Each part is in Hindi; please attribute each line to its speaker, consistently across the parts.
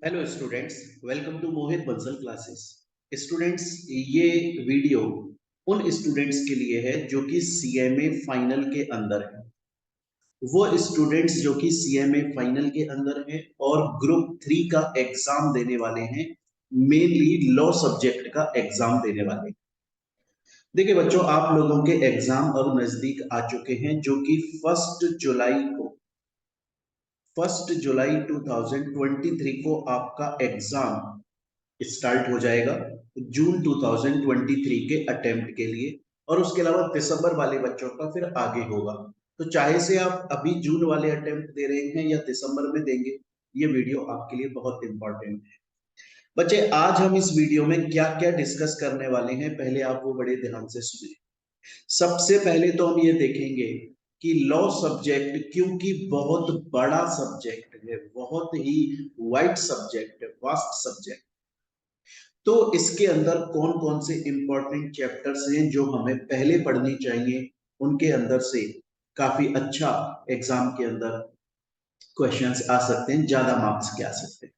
Speaker 1: Hello students, welcome to Mohit Bansal classes. Students, ये वीडियो उन स्टूडेंट्स के लिए है जो कि सीएमए फाइनल के अंदर है। वो स्टूडेंट्स जो कि सीएमए फाइनल के अंदर है और ग्रुप 3 का एग्जाम देने वाले हैं, मेनली लॉ सब्जेक्ट का एग्जाम देने वाले हैं। देखिए बच्चों, आप लोगों के एग्जाम अब नजदीक आ चुके हैं, जो कि 1 जुलाई 2023 को आपका एग्जाम स्टार्ट हो जाएगा जून 2023 के अटेम्प्ट के लिए। और उसके अलावा दिसंबर वाले बच्चों का फिर आगे होगा। तो चाहे से आप अभी जून वाले अटेम्प्ट दे रहे हैं या दिसंबर में देंगे, ये वीडियो आपके लिए बहुत इंपॉर्टेंट है। बच्चे, आज हम इस वीडियो में क्या क्या डिस्कस करने वाले हैं, पहले आप वो बड़े ध्यान से सुने। सबसे पहले तो हम ये देखेंगे कि लॉ सब्जेक्ट क्योंकि बहुत बड़ा सब्जेक्ट है, बहुत ही वाइड सब्जेक्ट है, वास्ट सब्जेक्ट, तो इसके अंदर कौन कौन से इंपॉर्टेंट चैप्टर्स हैं जो हमें पहले पढ़ने चाहिए। उनके अंदर से काफी अच्छा एग्जाम के अंदर क्वेश्चंस आ सकते हैं, ज्यादा मार्क्स के आ सकते हैं।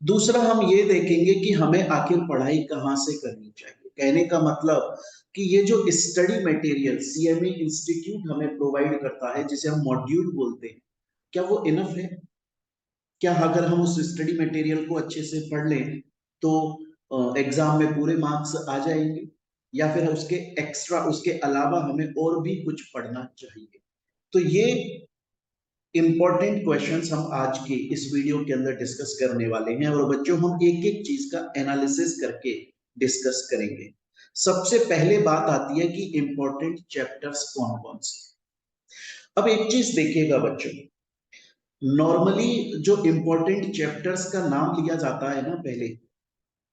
Speaker 1: दूसरा, हम ये देखेंगे कि हमें आखिर पढ़ाई कहाँ से करनी चाहिए। कहने का मतलब कि ये जो स्टडी मटेरियल सीएमए इंस्टीट्यूट हमें प्रोवाइड करता है, जिसे हम मॉड्यूल बोलते हैं, क्या वो इनफ है? क्या अगर हम उस स्टडी मटेरियल को अच्छे से पढ़ लें तो एग्जाम में पूरे मार्क्स आ जाएंगे, या फिर उसके एक्स्ट्रा, उसके अलावा हमें और भी कुछ पढ़ना चाहिए? तो ये इंपॉर्टेंट क्वेश्चंस हम आज के इस वीडियो के अंदर डिस्कस करने वाले हैं। और बच्चों, हम एक एक चीज का एनालिसिस करके डिस्कस करेंगे। सबसे पहले बात आती है कि इंपॉर्टेंट चैप्टर्स कौन कौन से। अब एक चीज देखिएगा बच्चों, नॉर्मली जो इंपॉर्टेंट चैप्टर्स का नाम लिया जाता है ना पहले,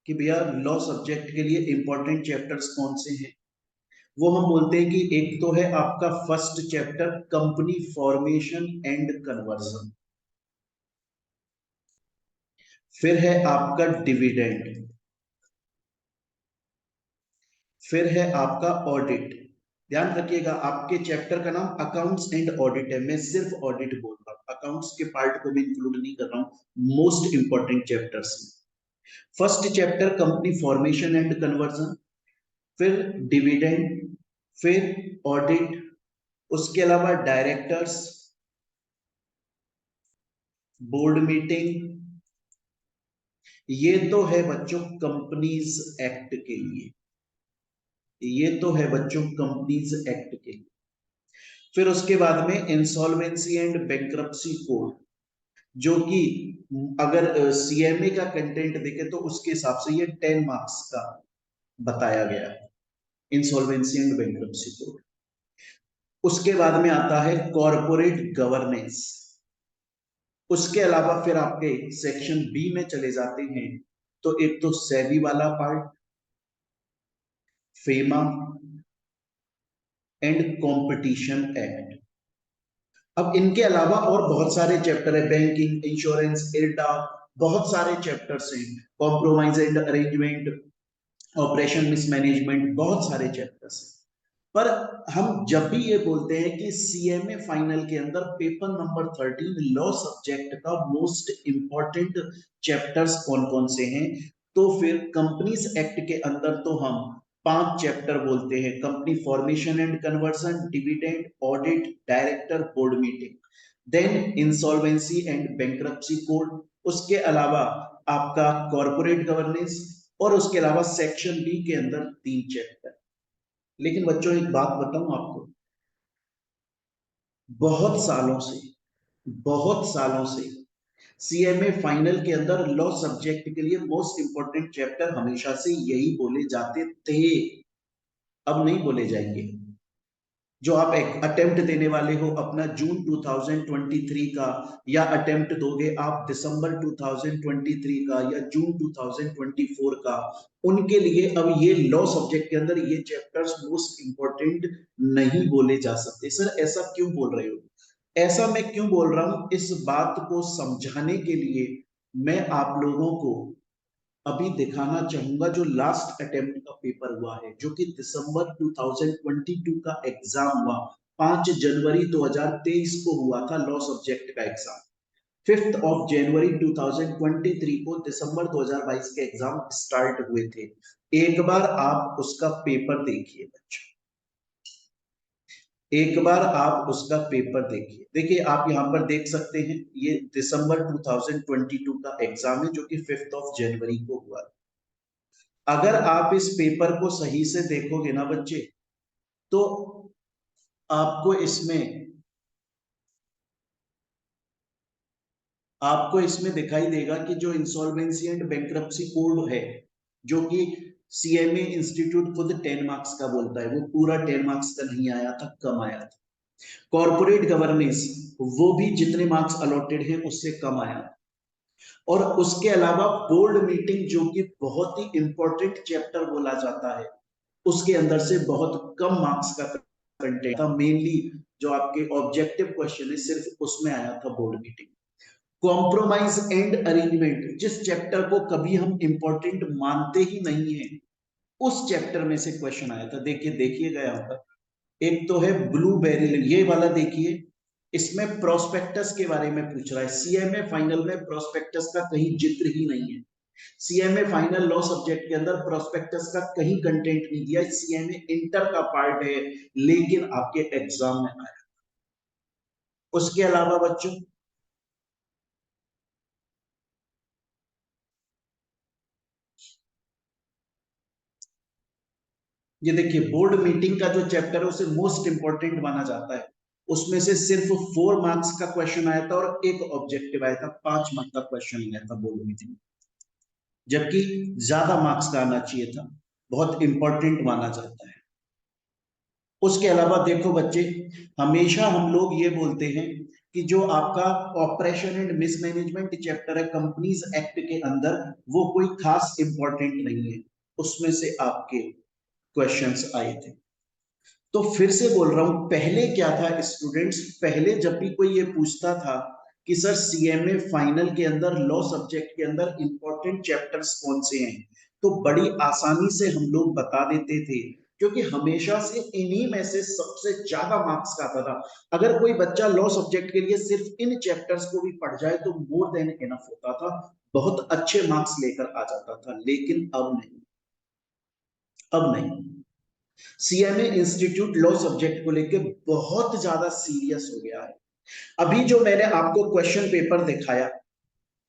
Speaker 1: कि भैया लॉ सब्जेक्ट के लिए इंपॉर्टेंट चैप्टर्स कौन से हैं, वो हम बोलते हैं कि एक तो है आपका first chapter company formation and conversion, फिर है आपका डिविडेंड, फिर है आपका ऑडिट। ध्यान रखिएगा, आपके चैप्टर का नाम अकाउंट्स एंड ऑडिट है, मैं सिर्फ ऑडिट बोल रहा हूं, अकाउंट्स के पार्ट को भी इंक्लूड नहीं कर रहा हूं मोस्ट इंपॉर्टेंट चैप्टर्स में। First chapter company formation and conversion, फिर डिविडेंड, फिर ऑडिट, उसके अलावा डायरेक्टर्स, बोर्ड मीटिंग। ये तो है बच्चों कंपनीज एक्ट के लिए, ये तो है बच्चों कंपनीज एक्ट के लिए। फिर उसके बाद में इंसॉल्वेंसी एंड बैंक्रप्सी कोड, जो कि अगर सीएमए का कंटेंट देखे तो उसके हिसाब से ये 10 मार्क्स का बताया गया है, इंसॉल्वेंसी एंड बैंक्रप्सी कोड। उसके बाद में आता है कॉरपोरेट गवर्नेंस। उसके अलावा फिर आपके सेक्शन बी में चले जाते हैं, तो एक तो सेबी वाला part, FEMA and competition act. अब इनके अलावा और बहुत सारे चैप्टर है, बैंकिंग, इंश्योरेंस, इर्डा, बहुत सारे चैप्टर्स हैं, compromise and arrangement, operation mismanagement, बहुत सारे चैप्टर्स हैं। पर हम जब भी ये बोलते हैं कि सीएमए फाइनल के अंदर पेपर नंबर 13 लॉ सब्जेक्ट का मोस्ट इंपॉर्टेंट चैप्टर्स कौन कौन से हैं, तो फिर कंपनीज एक्ट के अंदर तो हम 5 चैप्टर बोलते हैं, company formation and conversion, dividend, audit, director, board meeting, then insolvency and bankruptcy code, उसके अलावा आपका कॉर्पोरेट गवर्नेंस, और उसके अलावा सेक्शन बी के अंदर 3 चैप्टर। लेकिन बच्चों, एक बात बताऊं आपको, बहुत सालों से बहुत सालों से सीएमए फाइनल के अंदर लॉ सब्जेक्ट के लिए मोस्ट इंपॉर्टेंट चैप्टर हमेशा से यही बोले जाते थे, अब नहीं बोले जाएंगे। जो आप एक अटेम्प्ट देने वाले हो अपना जून 2023 का, या अटेम्प्ट दोगे आप दिसंबर 2023 का या जून 2024 का, उनके लिए अब ये लॉ सब्जेक्ट के अंदर ये चैप्टर्स मोस्ट इंपॉर्टेंट नहीं बोले जा सकते। सर ऐसा क्यों बोल रहे हो? ऐसा मैं क्यों बोल रहा हूं, इस बात को समझाने के लिए मैं आप लोगों को अभी दिखाना चाहूंगा जो लास्ट अटेम्प्ट का पेपर हुआ है, जो कि दिसंबर 2022 का एग्जाम हुआ, 5 जनवरी 2023 को हुआ था लॉ सब्जेक्ट का एग्जाम। 5 जनवरी 2023 को दिसंबर 2022 के एग्जाम स्टार्ट हुए थे। एक बार आप उसका पेपर देखिए बच्चों, एक बार आप उसका पेपर देखिए। देखिए आप यहां पर देख सकते हैं, ये दिसंबर 2022 का एग्जाम है जो कि 5 जनवरी को हुआ। अगर आप इस पेपर को सही से देखोगे ना बच्चे, तो आपको इसमें आपको इसमें दिखाई देगा कि जो इंसॉल्वेंसी एंड बैंक्रप्सी कोड है, जो कि सीएमए इंस्टीट्यूट खुद 10 मार्क्स का बोलता है, वो पूरा 10 मार्क्स का नहीं आया था, कम आया था। कॉर्पोरेट गवर्नेंस, वो भी जितने मार्क्स अलॉटेड हैं उससे कम आया। और उसके अलावा बोर्ड मीटिंग, जो कि बहुत ही इंपॉर्टेंट चैप्टर बोला जाता है, उसके अंदर से बहुत कम मार्क्स का कंटेंट था। मेनली जो आपके ऑब्जेक्टिव क्वेश्चन है सिर्फ उसमें आया था board meeting. Compromise and arrangement, जिस चैप्टर को कभी हम इंपॉर्टेंट मानते ही नहीं है, उस चैप्टर में से क्वेश्चन आया था। देखिए देखिएगा यहाँ पर, एक तो है ब्लूबेरी, ये वाला देखिए, इसमें प्रोस्पेक्टस के बारे में पूछ रहा है। सीएमए फाइनल में प्रोस्पेक्टस का कहीं जिक्र ही नहीं है। सीएमए फाइनल लॉ सब्जेक्ट के अंदर प्रोस्पेक्टस का कहीं कंटेंट नहीं दिया। सीएमए इंटर का पार्ट है, लेकिन आपके एग्जाम में आया। उसके अलावा बच्चों, ये देखिए बोर्ड मीटिंग का जो चैप्टर है उसे मोस्ट इंपॉर्टेंट माना जाता है। उसमें से सिर्फ 4 मार्क्स का क्वेश्चन आया था और एक ऑब्जेक्टिव आया था। 5 मार्क्स का क्वेश्चन आया था बोर्ड मीटिंग, जबकि ज्यादा मार्क्स का आना चाहिए था। बहुत इंपॉर्टेंट माना जाता है। उसके अलावा देखो बच्चे, हमेशा हम लोग ये बोलते हैं कि जो आपका ऑपरेशन एंड मिसमैनेजमेंट चैप्टर है कंपनीज एक्ट के अंदर, वो कोई खास इंपॉर्टेंट नहीं है। उसमें से आपके क्वेश्चंस आए थे। तो फिर से बोल रहा हूं, पहले क्या था स्टूडेंट्स, पहले जब भी कोई ये पूछता था कि सर सीएमए फाइनल के अंदर लॉ सब्जेक्ट के अंदर इंपॉर्टेंट चैप्टर्स कौन से हैं, तो बड़ी आसानी से हम लोग बता देते थे, क्योंकि हमेशा से इन्हीं में से सबसे ज्यादा मार्क्स का आता था। अगर कोई बच्चा लॉ सब्जेक्ट के लिए सिर्फ इन चैप्टर्स को भी पढ़ जाए तो मोर देन इनफ होता था, बहुत अच्छे मार्क्स लेकर आ जाता था। लेकिन अब नहीं, अब नहीं। सीएमए इंस्टीट्यूट लॉ सब्जेक्ट को लेकर बहुत ज्यादा सीरियस हो गया है। अभी जो मैंने आपको क्वेश्चन पेपर दिखाया,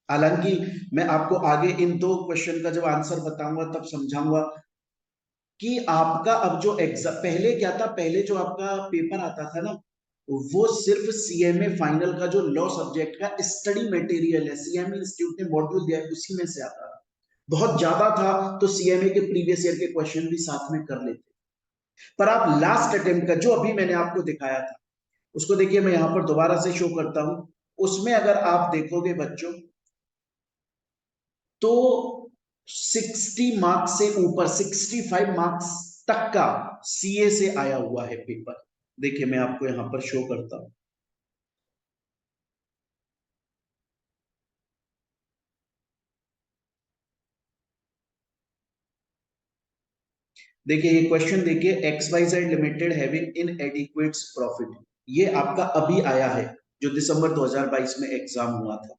Speaker 1: हालांकि मैं आपको आगे इन 2 क्वेश्चन का जब आंसर बताऊंगा तब समझाऊंगा कि आपका अब जो एग्जाम, पहले क्या था, पहले जो आपका पेपर आता था ना, वो सिर्फ सीएमए फाइनल का जो लॉ सब्जेक्ट का स्टडी मटेरियल है, सीएमए इंस्टीट्यूट ने मॉड्यूल दिया है, उसी में से आता था। बहुत ज्यादा था तो सीएमए के प्रीवियस ईयर के क्वेश्चन भी साथ में कर लेते। पर आप लास्ट अटेम्प्ट का जो अभी मैंने आपको दिखाया था, उसको देखिए, मैं यहां पर दोबारा से शो करता हूं। उसमें अगर आप देखोगे बच्चों, तो 60 मार्क्स से ऊपर, 65 मार्क्स तक का सीए से आया हुआ है पेपर। देखिए मैं आपको यहां पर शो करता हूं। देखिए ये क्वेश्चन देखिए, X Y Z limited having inadequate profit, ये आपका अभी आया है, जो दिसंबर 2022 में एग्जाम हुआ था।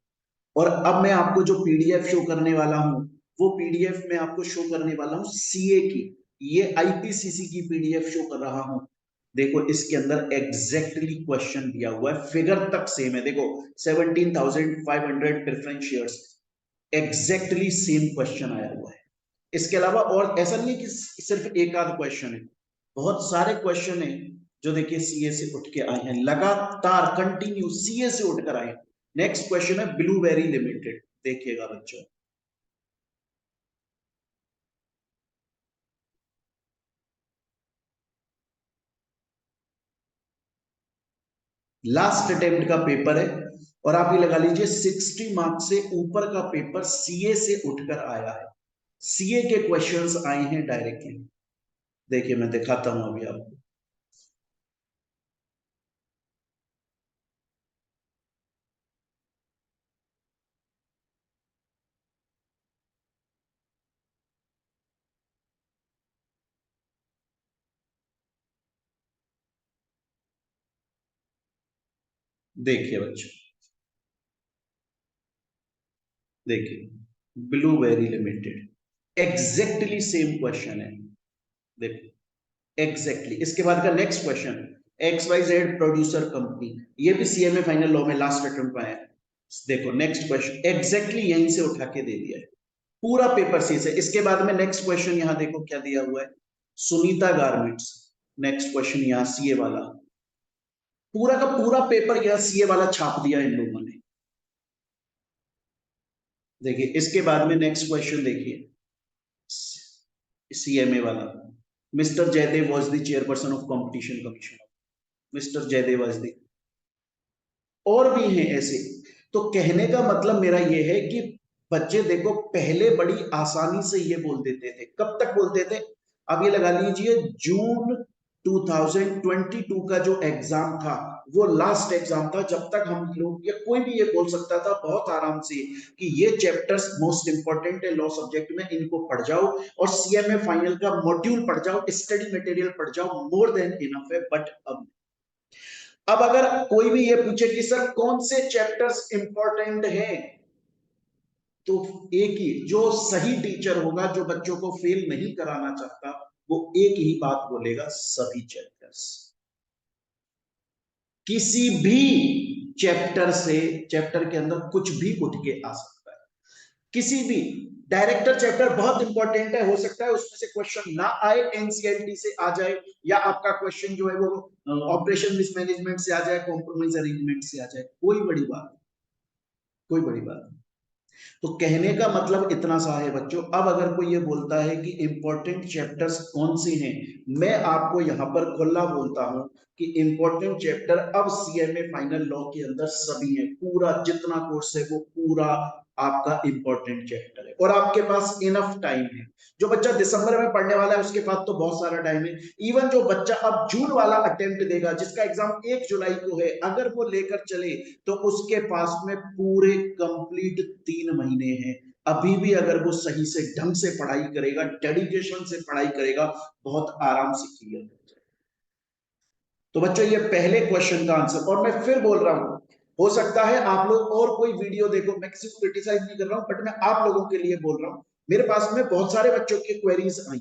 Speaker 1: और अब मैं आपको जो पीडीएफ शो करने वाला हूं, वो पीडीएफ में आपको शो करने वाला हूं सीए की। ये आईपीसीसी की पीडीएफ शो कर रहा हूं। देखो इसके अंदर एग्जैक्टली क्वेश्चन दिया हुआ है, फिगर तक सेम है। देखो 17,500 preference shares, exactly same question आया हुआ है। इसके अलावा और ऐसा नहीं है कि सिर्फ एक आध क्वेश्चन है, बहुत सारे क्वेश्चन है जो देखिए सीए से उठ के आए हैं, लगातार कंटिन्यू सीए से उठकर आए हैं। नेक्स्ट क्वेश्चन है ब्लूबेरी लिमिटेड, देखिएगा बच्चों। लास्ट अटेम्प्ट का पेपर है, और आप ये लगा लीजिए 60 मार्क्स से ऊपर का पेपर सीए से उठकर आया है। सीए के क्वेश्चंस आए हैं डायरेक्टली। देखिए मैं दिखाता हूं अभी आपको। देखिए बच्चों, देखिए, blueberry limited, exactly same question है। देखो, एग्जैक्टली इसके बाद का next question, XYZ producer company, ये भी सीएमए फाइनल लॉ में लास्ट अटेम्प्ट में है। देखो नेक्स्ट क्वेश्चन एग्जैक्टली यहीं से उठा के दे दिया है, पूरा पेपर सी से। इसके बाद में नेक्स्ट क्वेश्चन यहां देखो क्या दिया हुआ है, सुनीता गारमेंट्स। नेक्स्ट क्वेश्चन यहां सीए वाला, पूरा का पूरा पेपर यहां सीए वाला छाप दिया इन लोगों ने। देखिए इसके बाद में नेक्स्ट क्वेश्चन देखिए, सीएमए वाला, mister Jaidev was the chairperson of competition commission, mister Jaidev was the, और भी हैं ऐसे। तो कहने का मतलब मेरा ये है कि बच्चे देखो पहले बड़ी आसानी से ये बोल देते थे, कब तक बोलते थे, अब ये लगा लीजिए जून 2022 का जो एग्जाम था वो लास्ट एग्जाम था जब तक हम लोग या कोई भी ये बोल सकता था बहुत आराम से कि ये चैप्टर्स मोस्ट इंपॉर्टेंट है लॉ सब्जेक्ट में, इनको पढ़ जाओ और सीएमए फाइनल का मॉड्यूल पढ़ जाओ, स्टडी मटेरियल पढ़ जाओ, मोर देन इनफ है। बट अब अगर कोई भी ये पूछे कि सर कौन से चैप्टर्स इंपॉर्टेंट हैं, तो एक ही जो सही टीचर होगा जो बच्चों को फेल नहीं कराना चाहता, वो एक ही बात बोलेगा, सभी चैप्टर्स, किसी भी चैप्टर से, चैप्टर के अंदर कुछ भी उठ के आ सकता है, किसी भी। डायरेक्टर चैप्टर बहुत इंपॉर्टेंट है, हो सकता है उसमें से क्वेश्चन ना आए, एनसीईआरटी से आ जाए, या आपका क्वेश्चन जो है वो ऑपरेशन मिसमैनेजमेंट से आ जाए, कॉम्प्रोमाइज अरेंजमेंट से आ जाए, कोई बड़ी बात, कोई बड़ी बात। तो कहने का मतलब इतना सा है बच्चों, अब अगर कोई ये बोलता है कि इंपॉर्टेंट चैप्टर्स कौन से हैं, मैं आपको यहां पर खुला बोलता हूं कि इंपॉर्टेंट चैप्टर अब सीएमए फाइनल लॉ के अंदर सभी हैं, पूरा जितना कोर्स है वो पूरा आपका इंपॉर्टेंट चैप्टर है, और आपके पास इनफ टाइम है। जो बच्चा दिसंबर में पढ़ने वाला है उसके पास तो बहुत सारा टाइम है। इवन जो बच्चा अब जून वाला अटेम्प्ट देगा जिसका एग्जाम 1 जुलाई को है, अगर वो लेकर चले तो उसके पास में पूरे कंप्लीट 3 महीने हैं। अभी भी अगर वो सही से ढंग से पढ़ाई करेगा, डेडिकेशन से पढ़ाई करेगा, बहुत आराम से क्लियर हो जाएगा। तो बच्चों ये पहले क्वेश्चन का आंसर, और मैं फिर बोल रहा हूं, हो सकता है आप लोग और कोई वीडियो देखो, मैं किसी को क्रिटिसाइज नहीं कर रहा हूं, बट मैं आप लोगों के लिए बोल रहा हूं। मेरे पास में बहुत सारे बच्चों की क्वेरीज आई,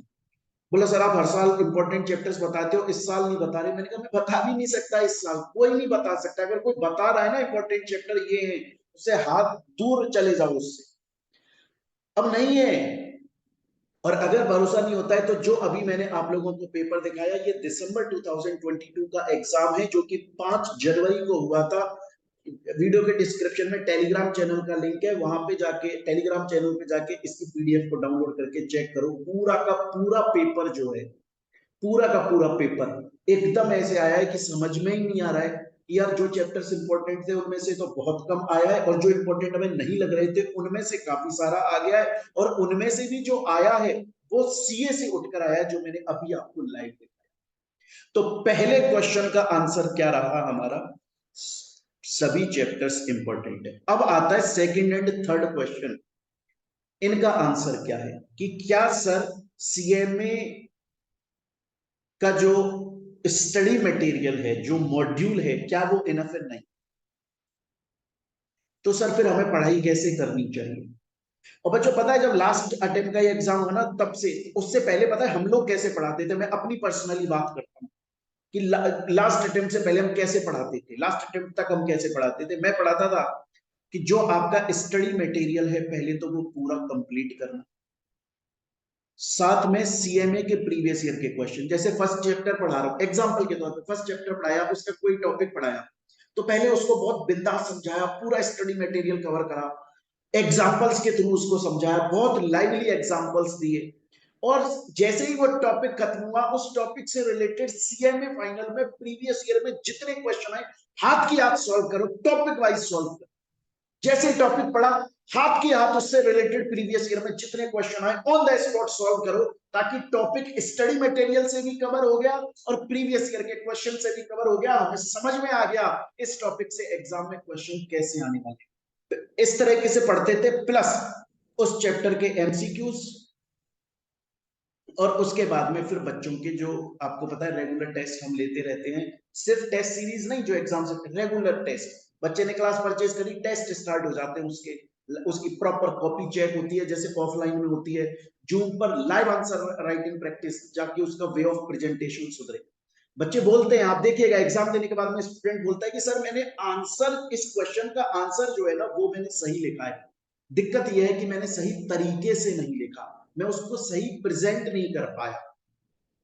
Speaker 1: बोला सर आप हर साल इंपॉर्टेंट चैप्टर्स बताते हो, इस साल नहीं बता रहे। मैंने कहा मैं बता भी नहीं सकता, इस साल कोई नहीं बता सकता। अगर कोई बता रहा है ना इंपॉर्टेंट चैप्टर ये है, उससे हाथ दूर चले जाओ उससे, अब नहीं है। और अगर भरोसा नहीं होता है तो जो अभी मैंने आप लोगों को पेपर दिखाया, ये दिसंबर 2022 का एग्जाम है जो कि 5 जनवरी को हुआ था। वीडियो के डिस्क्रिप्शन में टेलीग्राम चैनल का लिंक है, वहां पे जाके टेलीग्राम चैनल पे जाके इसकी पीडीएफ को डाउनलोड करके चेक करो। पूरा का पूरा पेपर जो है, पूरा का पूरा पेपर एकदम ऐसे आया है कि समझ में ही नहीं आ रहा है कि यार जो चैप्टर्स इंपॉर्टेंट थे उनमें से तो बहुत कम आया है, और जो इंपॉर्टेंट हमें नहीं लग रहे थे उनमें से काफी सारा आ गया है, और उनमें से भी जो आया है वो सीए से उठकर आया है, जो मैंने अभी आपको लाइव दिखाया। तो पहले क्वेश्चन का आंसर क्या रहा हमारा, सभी चैप्टर्स इंपॉर्टेंट है। अब आता है सेकंड एंड थर्ड क्वेश्चन, इनका आंसर क्या है कि क्या सर सीएमए का जो स्टडी मटेरियल है, जो मॉड्यूल है, क्या वो इनफ है? नहीं। तो सर फिर हमें पढ़ाई कैसे करनी चाहिए? और बच्चों पता है जब लास्ट अटेम्प्ट का ये एग्जाम हुआ ना, तब से, उससे पहले पता है हम लोग कैसे पढ़ाते थे? मैं अपनी पर्सनली बात करता हूँ कि लास्ट अटेम्प्ट से पहले हम कैसे पढ़ाते थे, लास्ट अटेम्प्ट तक हम कैसे पढ़ाते थे। मैं पढ़ाता था कि जो आपका स्टडी मटेरियल है पहले तो वो पूरा कंप्लीट करना, साथ में सीएमए के प्रीवियस ईयर के क्वेश्चन, जैसे फर्स्ट चैप्टर पढ़ा रहा हूं एग्जांपल के तौर पे, फर्स्ट चैप्टर पढ़ाया, उसका कोई टॉपिक पढ़ाया, तो पहले उसको बहुत बिंदास समझाया, पूरा स्टडी मटेरियल कवर करा, एग्जांपल्स के थ्रू उसको समझाया, बहुत लाइवली एग्जांपल्स दिए, और जैसे ही वो टॉपिक खत्म हुआ, उस टॉपिक से रिलेटेड सीएमए फाइनल में प्रीवियस ईयर में जितने क्वेश्चन आए, हाथ की हाथ सॉल्व करो, टॉपिक वाइज सॉल्व करो। जैसे टॉपिक पढ़ा, हाथ की हाथ उससे रिलेटेड प्रीवियस ईयर में जितने क्वेश्चन आए ऑन द स्पॉट सॉल्व करो, ताकि टॉपिक स्टडी मटेरियल से भी कवर हो गया और प्रीवियस ईयर के क्वेश्चन से भी कवर हो गया, हमें समझ में आ गया इस टॉपिक से एग्जाम में क्वेश्चन कैसे आने वाले। तो इस तरीके से पढ़ते थे, प्लस उस चैप्टर के एमसीक्यूज, और उसके बाद में फिर बच्चों के जो, आपको पता है रेगुलर टेस्ट हम लेते रहते हैं, सिर्फ टेस्ट सीरीज नहीं, जो एग्जाम से रेगुलर टेस्ट, बच्चे ने क्लास परचेज करी, टेस्ट स्टार्ट हो जाते हैं उसके उसकी प्रॉपर कॉपी चेक होती है जैसे ऑफलाइन में होती है। जूम पर लाइव आंसर राइटिंग प्रैक्टिस, जाके उसका वे ऑफ प्रेजेंटेशन सुधरे। बच्चे बोलते हैं, आप देखिएगा एग्जाम देने के बाद में स्टूडेंट बोलता है कि सर मैंने आंसर, इस क्वेश्चन का आंसर जो है ना वो मैंने सही लिखा है, दिक्कत यह है कि मैंने सही तरीके से नहीं लिखा, मैं उसको सही प्रेजेंट नहीं कर पाया।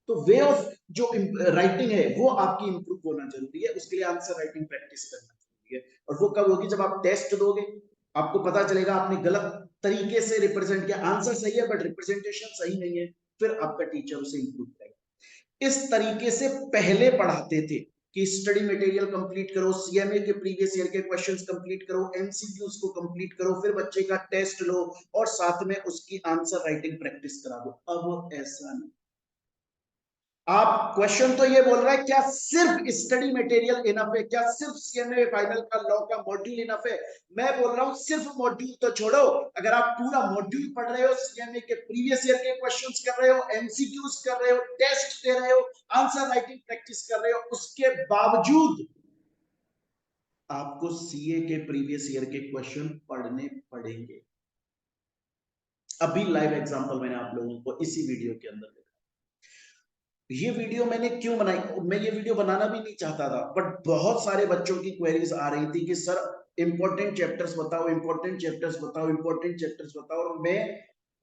Speaker 1: तो वे ऑफ जो राइटिंग है वो आपकी इंप्रूव होना जरूरी है, उसके लिए आंसर राइटिंग प्रैक्टिस करना जरूरी है। और वो कब होगी? जब आप टेस्ट दोगे, आपको पता चलेगा आपने गलत तरीके से रिप्रेजेंट किया, आंसर सही है बट रिप्रेजेंटेशन सही नहीं है, फिर आपका टीचर उसे इंप्रूव करेगा। इस तरीके से पहले पढ़ाते थे कि स्टडी मटेरियल कंप्लीट करो, सीएमए के प्रीवियस ईयर के क्वेश्चंस कंप्लीट करो, एमसीक्यूज को कंप्लीट करो, फिर बच्चे का टेस्ट लो और साथ में उसकी आंसर राइटिंग प्रैक्टिस करा दो। अब ऐसा नहीं। आप क्वेश्चन तो ये बोल रहा है क्या सिर्फ स्टडी मटेरियल इनफ है, क्या सिर्फ सीएमए फाइनल का लॉ का मॉड्यूल इनफ है? मैं बोल रहा हूं सिर्फ मॉड्यूल तो छोड़ो, अगर आप पूरा मॉड्यूल पढ़ रहे हो, सीएमए के प्रीवियस ईयर के क्वेश्चंस कर रहे हो, एमसीक्यूज कर रहे हो, टेस्ट दे रहे हो, आंसर राइटिंग प्रैक्टिस कर रहे हो, उसके बावजूद आपको सीए के प्रीवियस ईयर के क्वेश्चन पढ़ने पड़ेंगे। अभी लाइव एग्जांपल मैंने आप लोगों को इसी वीडियो के अंदर, ये वीडियो मैंने क्यों बनाई, मैं ये वीडियो बनाना भी नहीं चाहता था, बट बहुत सारे बच्चों की क्वेरीज आ रही थी कि सर इंपॉर्टेंट चैप्टर्स बताओ, इंपॉर्टेंट चैप्टर्स बताओ, इंपॉर्टेंट चैप्टर्स बताओ। और मैं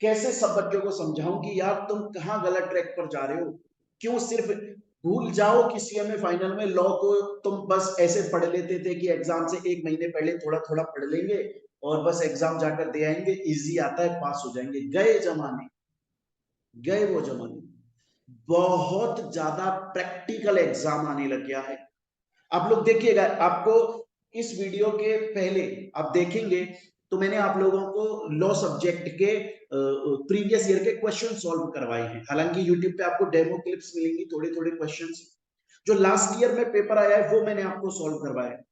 Speaker 1: कैसे सब बच्चों को समझाऊं कि यार तुम कहाँ गलत ट्रैक पर जा रहे हो, क्यों सिर्फ भूल जाओ कि सीएमए फाइनल में लॉ को तुम बस ऐसे पढ़ लेते थे कि एग्जाम से एक महीने पहले थोड़ा थोड़ा पढ़ लेंगे और बस एग्जाम जाकर दे आएंगे, इजी आता है पास हो जाएंगे। गए जमाने, गए वो जमाने। बहुत ज्यादा प्रैक्टिकल एग्जाम आने लग गया है। आप लोग देखिएगा, आपको इस वीडियो के पहले आप देखेंगे तो मैंने आप लोगों को लॉ सब्जेक्ट के प्रीवियस ईयर के क्वेश्चन सॉल्व करवाए हैं। हालांकि यूट्यूब पे आपको डेमो क्लिप्स मिलेंगी, थोड़े थोड़े क्वेश्चंस जो लास्ट ईयर में पेपर आया है वो मैंने आपको सॉल्व करवाया है।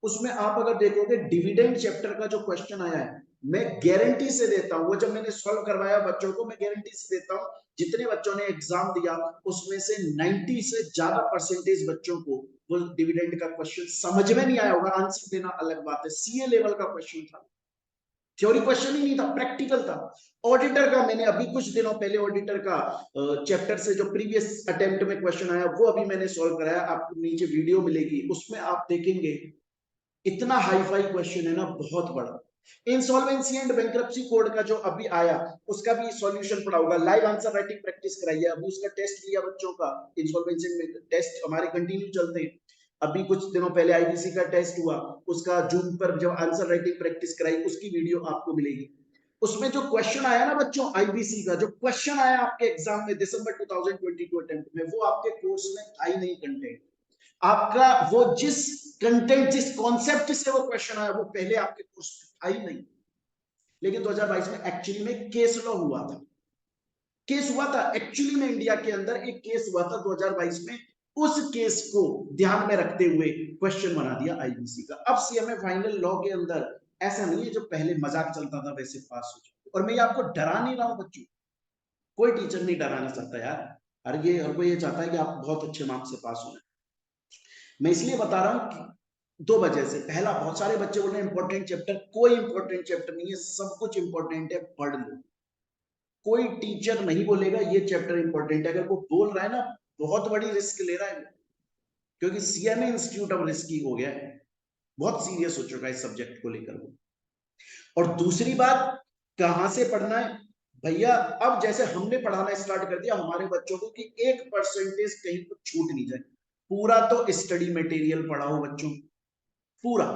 Speaker 1: उसमें आप अगर देखोगे डिविडेंड चैप्टर का जो क्वेश्चन आया है, मैं गारंटी से देता हूं, वो जब मैंने सॉल्व करवाया बच्चों को, मैं गारंटी से देता हूं जितने बच्चों ने एग्जाम दिया उसमें से 90 से ज्यादा परसेंटेज बच्चों को वो डिविडेंड का क्वेश्चन समझ में नहीं आया होगा। आंसर देना अलग बात है, सीए लेवल का क्वेश्चन था, थ्योरी क्वेश्चन ही नहीं था, प्रैक्टिकल था। ऑडिटर का मैंने अभी कुछ दिनों पहले ऑडिटर का चैप्टर से जो प्रीवियस अटेम्प्ट में क्वेश्चन आया वो अभी मैंने सॉल्व कराया, आपको नीचे वीडियो मिलेगी, उसमें आप देखेंगे इतना हाई फाई क्वेश्चन है ना, बहुत बड़ा। इंसॉल्वेंसी एंड बैंक्रप्सी कोड का जो अभी आया उसका भी सॉल्यूशन पड़ा होगा, लाइव आंसर राइटिंग प्रैक्टिस कराइए। अभी उसका टेस्ट लिया बच्चों का, इंसॉल्वेंसी में टेस्ट हमारे कंटिन्यू चलते हैं। अभी कुछ दिनों पहले आईबीसी का टेस्ट हुआ, उसका जूम पर जब आंसर राइटिंग प्रैक्टिस कराई उसकी वीडियो आपको मिलेगी। उसमें जो क्वेश्चन आया ना बच्चों, आईबीसी का जो क्वेश्चन आया आपके एग्जाम में दिसंबर 2022 अटेम्प्ट में, वो आपके कोर्स में था ही नहीं कंटेंट। आपका वो जिस कंटेंट, जिस कॉन्सेप्ट से वो क्वेश्चन आया वो पहले आपके कोर्स में था ही नहीं। लेकिन 2022 में एक्चुअली में केस लॉ हुआ था, केस हुआ था एक्चुअली में, इंडिया के अंदर एक केस हुआ था 2022 में। उस केस को ध्यान में रखते हुए क्वेश्चन बना दिया आईबीसी का। अब सीएमए फाइनल लॉ के अंदर ऐसा नहीं है जो पहले मजाक चलता था वैसे पास हो जाए। और मैं ये आपको डरा नहीं रहा हूं बच्चों, कोई टीचर नहीं डराना चाहता यार, हर कोई ये चाहता है कि आप बहुत अच्छे मार्क्स से पास हो जाए। मैं इसलिए बता रहा हूं कि दो वजह से, पहला, बहुत सारे बच्चे बोल रहे हैं इंपॉर्टेंट चैप्टर, कोई इंपॉर्टेंट चैप्टर नहीं है, सब कुछ इंपॉर्टेंट है, पढ़ लो। कोई टीचर नहीं बोलेगा ये चैप्टर इंपॉर्टेंट है, अगर वो बोल रहा है ना बहुत बड़ी रिस्क ले रहा है, क्योंकि सीएमए इंस्टीट्यूट अब रिस्की हो गया है, बहुत सीरियस हो चुका है इस सब्जेक्ट को लेकर वो। और दूसरी बात, कहां से पढ़ना है भैया? अब जैसे हमने पढ़ाना स्टार्ट कर दिया हमारे बच्चों को कि 1% कहीं पर छूट नहीं जाए, पूरा तो स्टडी मटेरियल पढ़ाओ बच्चों, पूरा,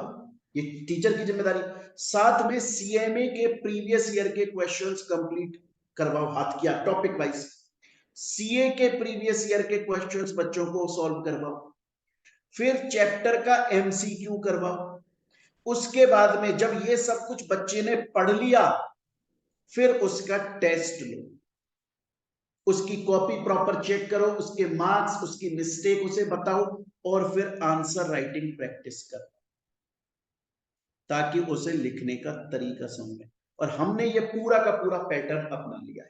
Speaker 1: ये टीचर की जिम्मेदारी। साथ में सीएमए के प्रीवियस ईयर के क्वेश्चंस कंप्लीट करवाओ, हाथ किया टॉपिक वाइज, सीए के प्रीवियस ईयर के क्वेश्चंस बच्चों को सॉल्व करवाओ, फिर चैप्टर का एमसीक्यू करवाओ। उसके बाद में जब ये सब कुछ बच्चे ने पढ़ लिया, फिर उसका टेस्ट लो, उसकी कॉपी प्रॉपर चेक करो, उसके मार्क्स, उसकी मिस्टेक उसे बताओ, और फिर आंसर राइटिंग प्रैक्टिस करो ताकि उसे लिखने का तरीका समझे। और हमने ये पूरा का पूरा पैटर्न अपना लिया है।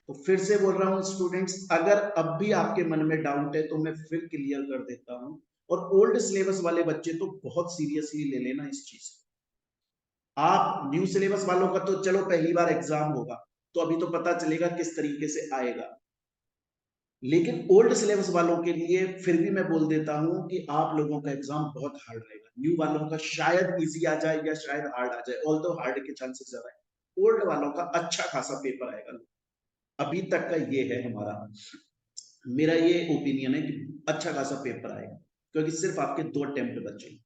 Speaker 1: तो फिर से बोल रहा हूं स्टूडेंट्स, अगर अब भी आपके मन में डाउट है तो मैं फिर क्लियर कर देता हूं। और ओल्ड सिलेबस वाले बच्चे तो बहुत सीरियसली ले लेना इस चीज को, आप न्यू सिलेबस वालों का तो चलो पहली बार एग्जाम होगा, तो अभी तो पता चलेगा किस तरीके से आएगा, लेकिन ओल्ड सिलेबस वालों के लिए फिर भी मैं बोल देता हूं कि आप लोगों का एग्जाम बहुत हार्ड रहेगा। न्यू वालों का शायद इजी आ जाए या शायद हार्ड आ जाए, ऑल्दो हार्ड के चांसेस ज्यादा है। ओल्ड वालों का अच्छा खासा पेपर आएगा, अभी तक का ये है हमारा, मेरा ये ओपिनियन है कि अच्छा खासा पेपर आएगा, क्योंकि सिर्फ आपके 2 अटेम्प्ट बचे।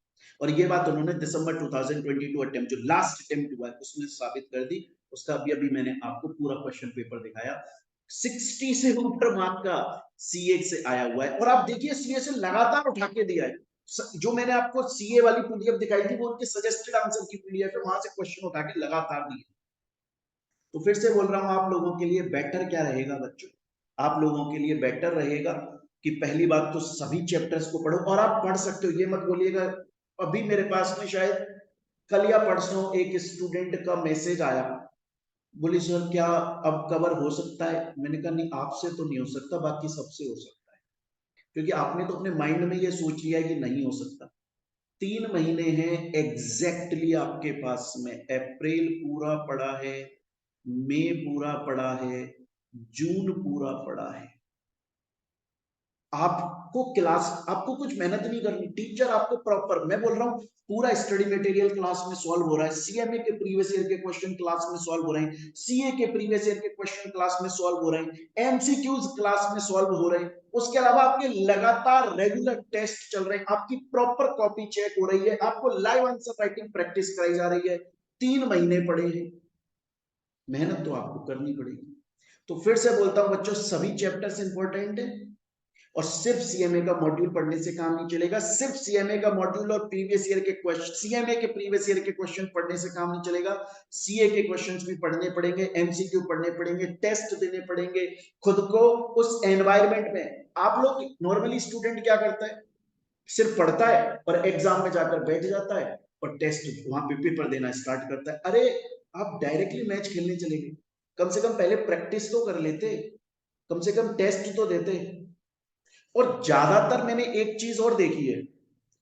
Speaker 1: और ये बात उन्होंने दिसंबर 2022 अटेम्प्ट, जो लास्ट अटेम्प्ट हुआ है, उसमें साबित कर दी। उसका अभी अभी मैंने आपको पूरा क्वेश्चन पेपर दिखाया। 60 से ऊपर मार्क का सीए से आया हुआ है, और आप देखिए सीए से लगातार उठा के दिया है। जो मैंने आपको सीए वाली पीडीएफ दिखाई थी, वो उनके सजेस्टेड आंसर की पीडीएफ है, वहां से क्वेश्चन उठा के लगातार दिए। तो फिर से बोल रहा हूं, आप लोगों के लिए बेटर क्या रहेगा बच्चों, आप लोगों के लिए बेटर रहेगा कि पहली बात तो सभी चैप्टर्स को पढ़ो, और आप पढ़ सकते हो, ये मत बोलिएगा। अभी मेरे पास में शायद कल या परसों एक स्टूडेंट का मैसेज आया, बोले सर क्या अब कवर हो सकता है? मैंने कहा नहीं, आपसे तो नहीं हो सकता, बाकी सबसे हो सकता है, क्योंकि आपने तो अपने माइंड में ये सोच लिया है कि नहीं हो सकता। 3 महीने हैं एग्जैक्टली आपके पास में, अप्रैल पूरा पड़ा है, मई पूरा पड़ा है, जून पूरा पड़ा है। आपको क्लास, आपको कुछ मेहनत नहीं करनी, टीचर आपको प्रॉपर, मैं बोल रहा हूं पूरा स्टडी मटेरियल क्लास में सॉल्व हो रहा है, सीएमए के प्रीवियस ईयर के क्वेश्चन क्लास में सॉल्व हो रहे हैं, सीए के प्रीवियस ईयर के क्वेश्चन क्लास में सॉल्व हो रहे हैं, एमसीक्यूज क्लास में सॉल्व हो रहे हैं। उसके अलावा आपके लगातार रेगुलर टेस्ट चल रहे हैं, आपकी प्रॉपर कॉपी चेक हो रही है, आपको लाइव आंसर राइटिंग प्रैक्टिस कराई जा रही है। 3 महीने पड़े हैं, मेहनत तो आपको करनी पड़ेगी। तो फिर से बोलता हूं बच्चों, सभी चैप्टर्स इंपॉर्टेंट है, और सिर्फ सीएमए का मॉड्यूल पढ़ने से काम नहीं चलेगा, सिर्फ सीएमए का मॉड्यूल और प्रीवियस ईयर के क्वेश्चन, सीएमए के प्रीवियस ईयर के क्वेश्चन पढ़ने से काम नहीं चलेगा। सीए के क्वेश्चंस भी पढ़ने पड़ेंगे, एमसीक्यू पढ़ने पड़ेंगे, टेस्ट देने पड़ेंगे, खुद को उस एनवायरमेंट में। आप लोग नॉर्मली स्टूडेंट क्या करता है, सिर्फ पढ़ता है और एग्जाम में जाकर बैठ जाता है और टेस्ट वहां पे पेपर देना स्टार्ट करता है। अरे आप डायरेक्टली मैच खेलने चले गए, कम से कम पहले प्रैक्टिस तो कर लेते, कम से कम टेस्ट तो देते। और ज्यादातर मैंने एक चीज और देखी है,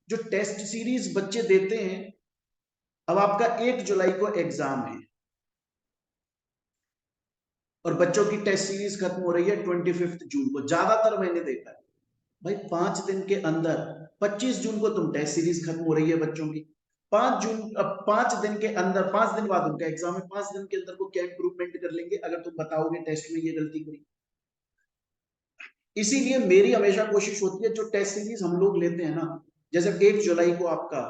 Speaker 1: जो टेस्ट सीरीज बच्चे देते हैं, अब आपका 1 जुलाई को एग्जाम है और बच्चों की टेस्ट सीरीज खत्म हो रही है 25 जून को, ज्यादातर मैंने देखा है भाई 5 दिन के अंदर, 25 जून को तुम टेस्ट सीरीज खत्म हो रही है बच्चों की, 5 जून, अब 5 दिन के अंदर, 5 दिन बाद उनका एग्जाम है, 5 दिन के अंदर वो क्या इंप्रूवमेंट कर लेंगे अगर तुम बताओगे टेस्ट में ये गलती करी। इसीलिए मेरी हमेशा कोशिश होती है, जो टेस्ट सीरीज हम लोग लेते हैं ना, जैसे 1 जुलाई को आपका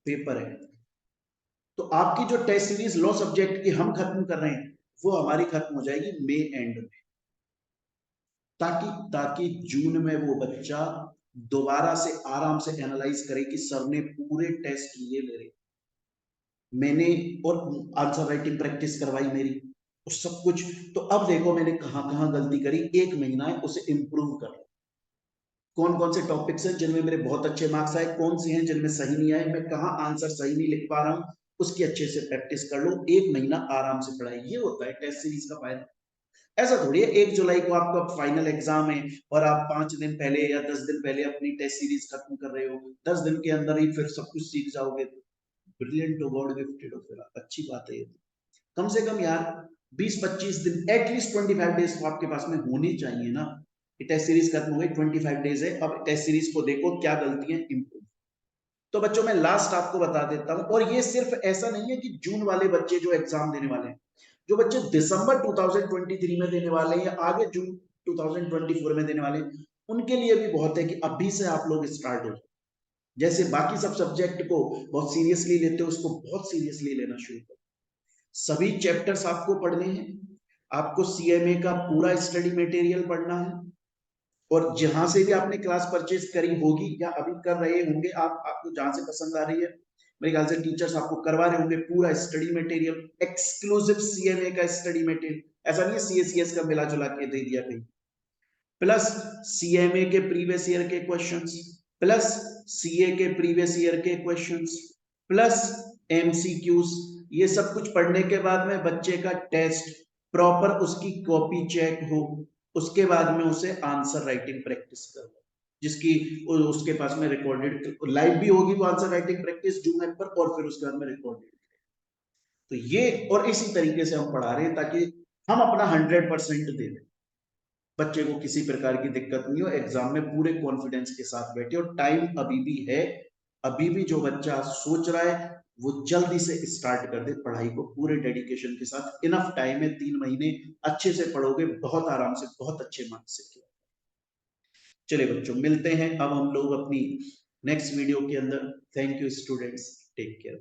Speaker 1: पेपर है, तो आपकी जो टेस्ट सीरीज लॉ सब्जेक्ट की हम खत्म कर रहे हैं, वो हमारी खत्म हो जाएगी मई एंड में, ताकि ताकि जून में वो बच्चा दोबारा से आराम से एनालाइज करे कि सर ने पूरे टेस्ट लिए मेरे, मैंने और आंसर राइटिंग प्रैक्टिस करवाई मेरी, और सब कुछ। तो अब देखो मैंने कहां कहां गलती करी, 1 महीना है उसे इंप्रूव कर, कौन कौन से टॉपिक्स हैं जिनमें मेरे बहुत अच्छे मार्क्स आए, कौन से हैं जिनमें सही नहीं आए, मैं कहाँ आंसर सही नहीं लिख पा रहा हूँ, उसकी अच्छे से प्रैक्टिस कर लो। 1 महीना आराम से पढ़ाई, ये होता है टेस्ट सीरीज का फायदा। ऐसा थोड़ी है 1 जुलाई को आपका फाइनल एग्जाम है और आप 5 दिन पहले या 10 दिन पहले अपनी टेस्ट सीरीज खत्म कर रहे हो, 10 दिन के अंदर ही फिर सब कुछ सीख जाओगे। ब्रिलियंट हो, गॉड गिफ्टेड हो, फिर अच्छी बात है ये तो। कम से कम यार 20-25 दिन, एटलीस्ट 25 डेज तो आपके पास में होने चाहिए ना। टेस्ट सीरीज खत्म हो गई, 25 डेज है, अब टेस्ट सीरीज को देखो क्या गलतियां इंप्रूव। तो बच्चों मैं लास्ट आपको बता देता हूं, और ये सिर्फ ऐसा नहीं है कि जून वाले बच्चे जो एग्जाम देने वाले हैं, जो बच्चे दिसंबर 2023 में देने वाले हैं या आगे जून 2024 में देने वाले हैं, उनके लिए भी बहुत है कि अभी से आप लोग स्टार्ट हो। जैसे बाकी सब सब्जेक्ट को बहुत सीरियसली लेते हो, उसको बहुत सीरियसली लेना शुरू करो। सभी चैप्टर्स आपको पढ़ने हैं, आपको सीएमए का पूरा स्टडी मटेरियल पढ़ना है, और जहां से भी आपने क्लास परचेज करी होगी या अभी कर रहे होंगे, आप आपको जहां से पसंद आ रही है, मेरे ख्याल से टीचर्स आपको करवा रहे होंगे पूरा स्टडी मटेरियल, एक्सक्लूसिव सीएमए का स्टडी मटेरियल, ऐसा नहीं है सीएसीएस का मिला जुला के दे दिया कहीं, प्लस सीएमए के प्रीवियस ईयर के क्वेश्चंस, प्लस सीए के प्रीवियस ईयर के क्वेश्चंस, प्लस एमसीक्यूज। ये सब कुछ पढ़ने के बाद में बच्चे का टेस्ट, प्रॉपर उसकी कॉपी चेक हो, उसके बाद में उसे आंसर राइटिंग प्रैक्टिस करो, जिसकी उसके पास में रिकॉर्डेड लाइव भी होगी वो answer writing practice zoom app पर, और फिर उसके बाद में रिकॉर्डेड। तो ये और इसी तरीके से हम पढ़ा रहे हैं ताकि हम अपना 100% दे दें, बच्चे को किसी प्रकार की दिक्कत नहीं हो, एग्जाम में पूरे कॉन्फिडेंस के साथ बैठे। और टाइम अभी भी है, अभी भी जो बच्चा सोच रहा है वो जल्दी से स्टार्ट कर दे पढ़ाई को पूरे डेडिकेशन के साथ। इनफ टाइम है, 3 महीने अच्छे से पढ़ोगे, बहुत आराम से बहुत अच्छे मार्क्स से किया। चलिए बच्चों, मिलते हैं अब हम लोग अपनी नेक्स्ट वीडियो के अंदर। Thank you students, take care.